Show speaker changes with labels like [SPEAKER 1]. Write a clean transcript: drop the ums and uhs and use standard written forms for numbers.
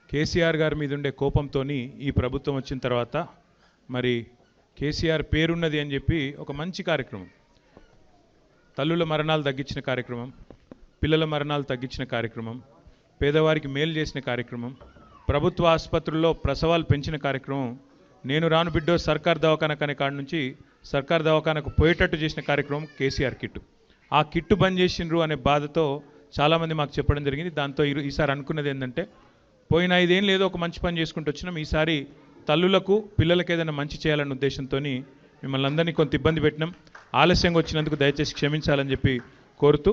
[SPEAKER 1] కేసీఆర్ గారి మీద ఉండే కోపంతోని ఈ ప్రభుత్వం వచ్చిన తర్వాత మరి కేసీఆర్ పేరున్నది అని చెప్పి ఒక మంచి కార్యక్రమం, తల్లుల మరణాలు తగ్గించిన కార్యక్రమం, పిల్లల మరణాలు తగ్గించిన కార్యక్రమం, పేదవారికి మేలు చేసిన కార్యక్రమం, ప్రభుత్వ ఆసుపత్రుల్లో ప్రసవాలు పెంచిన కార్యక్రమం, నేను రాను బిడ్డో సర్కార్ దవాఖానకు అనే కాడ నుంచి సర్కార్ దవాఖానకు పోయేటట్టు చేసిన కార్యక్రమం కేసీఆర్ కిట్టు. ఆ కిట్టు బంద్ చేసిండ్రు అనే బాధతో చాలామంది మాకు చెప్పడం జరిగింది. దాంతో ఈసారి అనుకున్నది ఏంటంటే, పోయిన 5 ఏళ్ళు ఏదో ఒక మంచి పని చేసుకుంటూ వచ్చినాం, ఈసారి తల్లులకు పిల్లలకు ఏదైనా మంచి చేయాలన్న ఉద్దేశంతో మిమ్మల్ని అందరినీ కొంత ఇబ్బంది పెట్టినాం. ఆలస్యంగా వచ్చినందుకు దయచేసి క్షమించాలని చెప్పి కోరుతూ